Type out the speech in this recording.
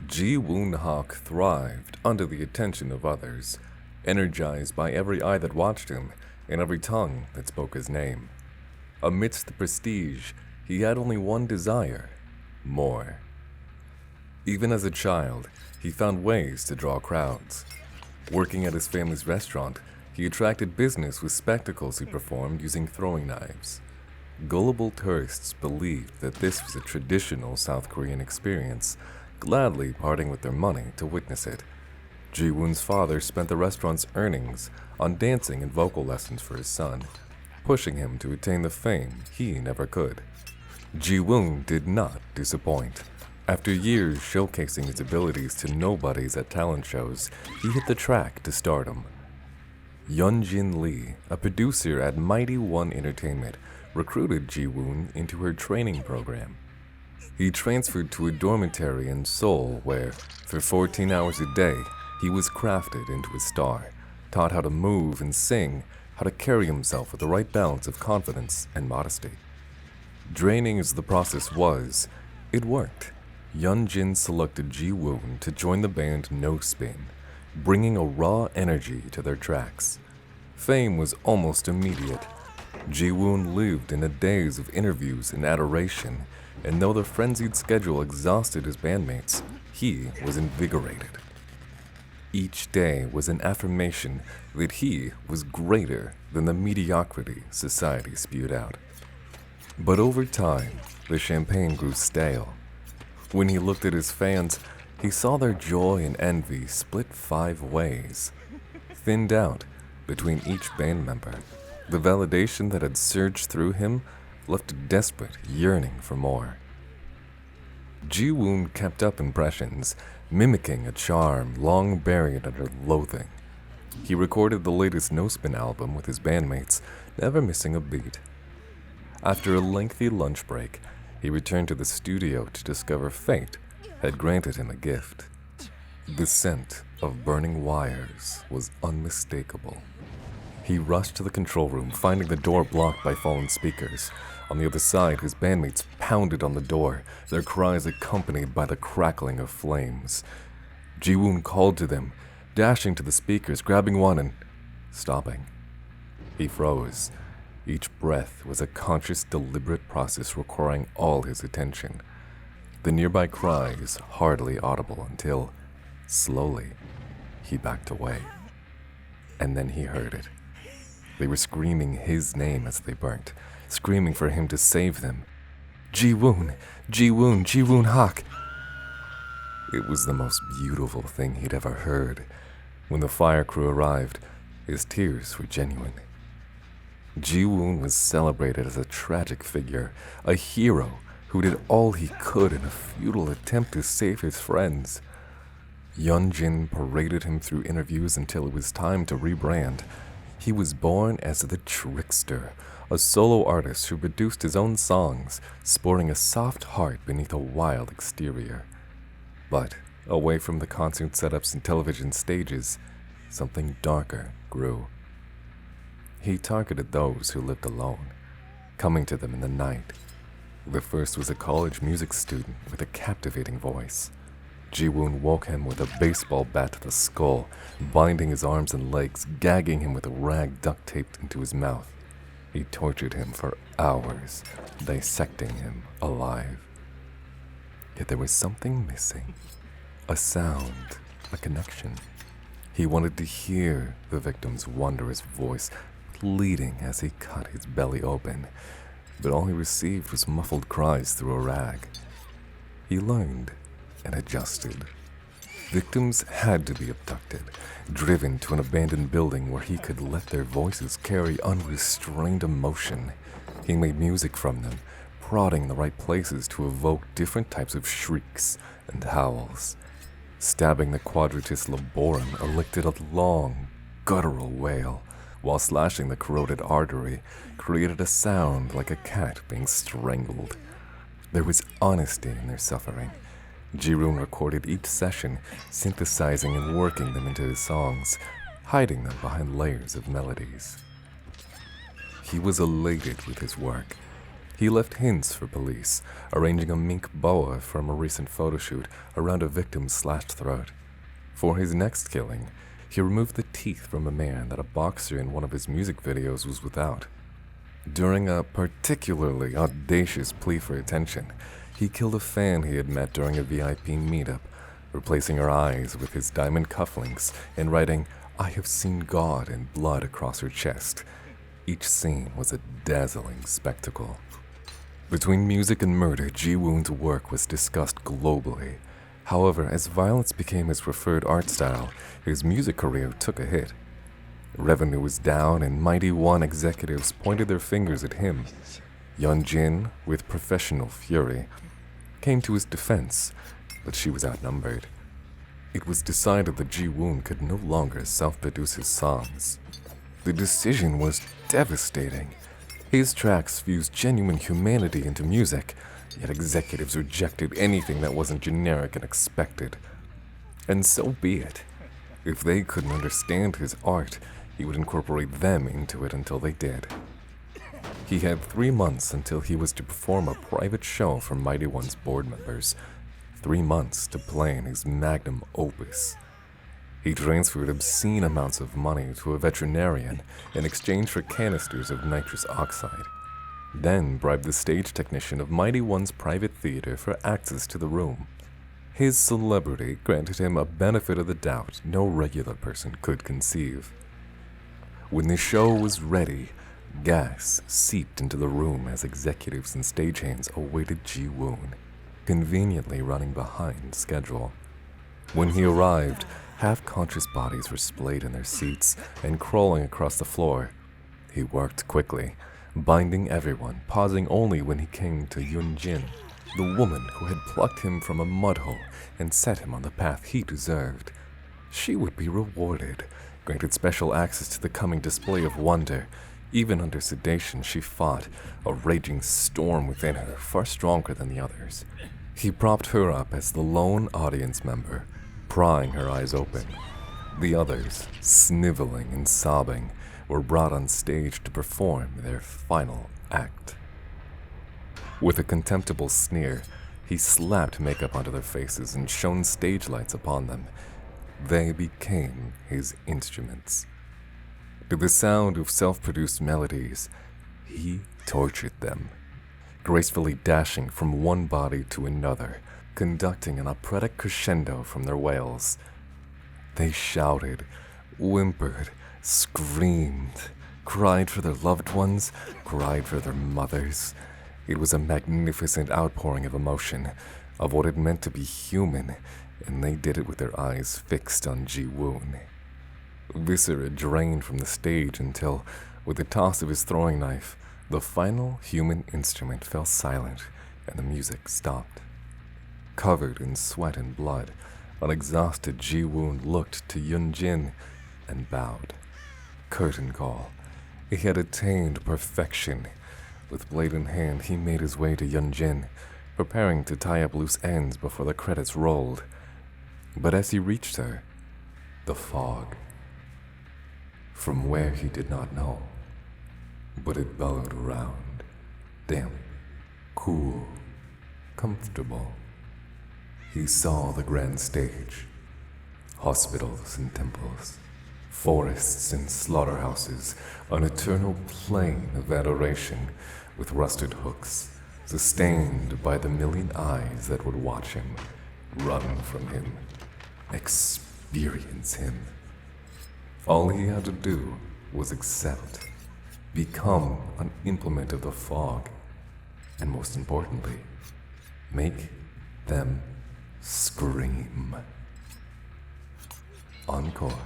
Ji-Woon Hak thrived under the attention of others, energized by every eye that watched him and every tongue that spoke his name. Amidst the prestige, he had only one desire: more. Even as a child, he found ways to draw crowds. Working at his family's restaurant, he attracted business with spectacles he performed using throwing knives. Gullible tourists believed that this was a traditional South Korean experience, gladly parting with their money to witness it. Ji-Woon's father spent the restaurant's earnings on dancing and vocal lessons for his son, pushing him to attain the fame he never could. Ji-Woon did not disappoint. After years showcasing his abilities to nobodies at talent shows, he hit the track to stardom. Yeonjin Lee, a producer at Mighty One Entertainment, recruited Ji-Woon into her training program. He transferred to a dormitory in Seoul where, for 14 hours a day, he was crafted into a star, taught how to move and sing, how to carry himself with the right balance of confidence and modesty. Draining as the process was, it worked. Yeonjin selected Ji-Woon to join the band No Spin, bringing a raw energy to their tracks. Fame was almost immediate. Ji-Woon lived in a daze of interviews and adoration, and though the frenzied schedule exhausted his bandmates, he was invigorated. Each day was an affirmation that he was greater than the mediocrity society spewed out. But over time, the champagne grew stale. When he looked at his fans, he saw their joy and envy split 5 ways, thinned out between each band member. The validation that had surged through him left a desperate yearning for more. Ji-Woon kept up impressions, mimicking a charm long buried under loathing. He recorded the latest No Spin album with his bandmates, never missing a beat. After a lengthy lunch break, he returned to the studio to discover fate had granted him a gift. The scent of burning wires was unmistakable. He rushed to the control room, finding the door blocked by fallen speakers. On the other side, his bandmates pounded on the door, their cries accompanied by the crackling of flames. Ji-Woon called to them, dashing to the speakers, grabbing one and stopping. He froze. Each breath was a conscious, deliberate process requiring all his attention. The nearby cries hardly audible until, slowly, he backed away. And then he heard it. They were screaming his name as they burnt, screaming for him to save them. Ji-Woon, Ji-Woon, Ji-Woon Hak. It was the most beautiful thing he'd ever heard. When the fire crew arrived, his tears were genuine. Ji-Woon was celebrated as a tragic figure, a hero who did all he could in a futile attempt to save his friends. Yeonjin paraded him through interviews until it was time to rebrand. He was born as the Trickster, a solo artist who produced his own songs, sporting a soft heart beneath a wild exterior. But, away from the concert setups and television stages, something darker grew. He targeted those who lived alone, coming to them in the night. The first was a college music student with a captivating voice. Ji-Woon woke him with a baseball bat to the skull, binding his arms and legs, gagging him with a rag duct taped into his mouth. He tortured him for hours, dissecting him alive. Yet there was something missing. A sound, a connection. He wanted to hear the victim's wondrous voice, pleading as he cut his belly open, but all he received was muffled cries through a rag. He learned and adjusted. Victims had to be abducted, driven to an abandoned building where he could let their voices carry unrestrained emotion. He made music from them, prodding the right places to evoke different types of shrieks and howls. Stabbing the quadratus laborum elicited a long, guttural wail, while slashing the carotid artery created a sound like a cat being strangled. There was honesty in their suffering. Ji-Woon recorded each session, synthesizing and working them into his songs, hiding them behind layers of melodies. He was elated with his work. He left hints for police, arranging a mink boa from a recent photo shoot around a victim's slashed throat. For his next killing, he removed the teeth from a man that a boxer in one of his music videos was without. During a particularly audacious plea for attention, he killed a fan he had met during a VIP meetup, replacing her eyes with his diamond cufflinks and writing, "I have seen God in blood" across her chest. Each scene was a dazzling spectacle. Between music and murder, Ji-Woon's work was discussed globally. However, as violence became his preferred art style, his music career took a hit. Revenue was down and Mighty One executives pointed their fingers at him. Yeon-jin, with professional fury, came to his defense, but she was outnumbered. It was decided that Ji-Woon could no longer self-produce his songs. The decision was devastating. His tracks fused genuine humanity into music, yet executives rejected anything that wasn't generic and expected. And so be it. If they couldn't understand his art, he would incorporate them into it until they did. He had 3 months until he was to perform a private show for Mighty One's board members. 3 months to play in his magnum opus. He transferred obscene amounts of money to a veterinarian in exchange for canisters of nitrous oxide, then bribed the stage technician of Mighty One's private theater for access to the room. His celebrity granted him a benefit of the doubt no regular person could conceive. When the show was ready, gas seeped into the room as executives and stagehands awaited Ji-Woon, conveniently running behind schedule. When he arrived, half-conscious bodies were splayed in their seats and crawling across the floor. He worked quickly, binding everyone, pausing only when he came to Yeon-jin, the woman who had plucked him from a mudhole and set him on the path he deserved. She would be rewarded, granted special access to the coming display of wonder. Even under sedation, she fought, a raging storm within her, far stronger than the others. He propped her up as the lone audience member, prying her eyes open. The others, sniveling and sobbing, were brought on stage to perform their final act. With a contemptible sneer, he slapped makeup onto their faces and shone stage lights upon them. They became his instruments. To the sound of self-produced melodies, he tortured them, gracefully dashing from one body to another, conducting an operatic crescendo from their wails. They shouted, whimpered, screamed, cried for their loved ones, cried for their mothers. It was a magnificent outpouring of emotion, of what it meant to be human, and they did it with their eyes fixed on Ji-Woon. Viscera drained from the stage until, with the toss of his throwing knife, the final human instrument fell silent and the music stopped. Covered in sweat and blood, an exhausted Ji-Woon looked to Yeon-jin and bowed. Curtain call. He had attained perfection. With blade in hand, he made his way to Yeon-jin, preparing to tie up loose ends before the credits rolled. But as he reached her, the fog, from where he did not know, but it bellowed around, damp, cool, comfortable. He saw the grand stage, hospitals and temples, forests and slaughterhouses, an eternal plain of adoration with rusted hooks, sustained by the million eyes that would watch him, run from him, experience him. All he had to do was accept, become an implement of the fog, and most importantly, make them scream. Encore.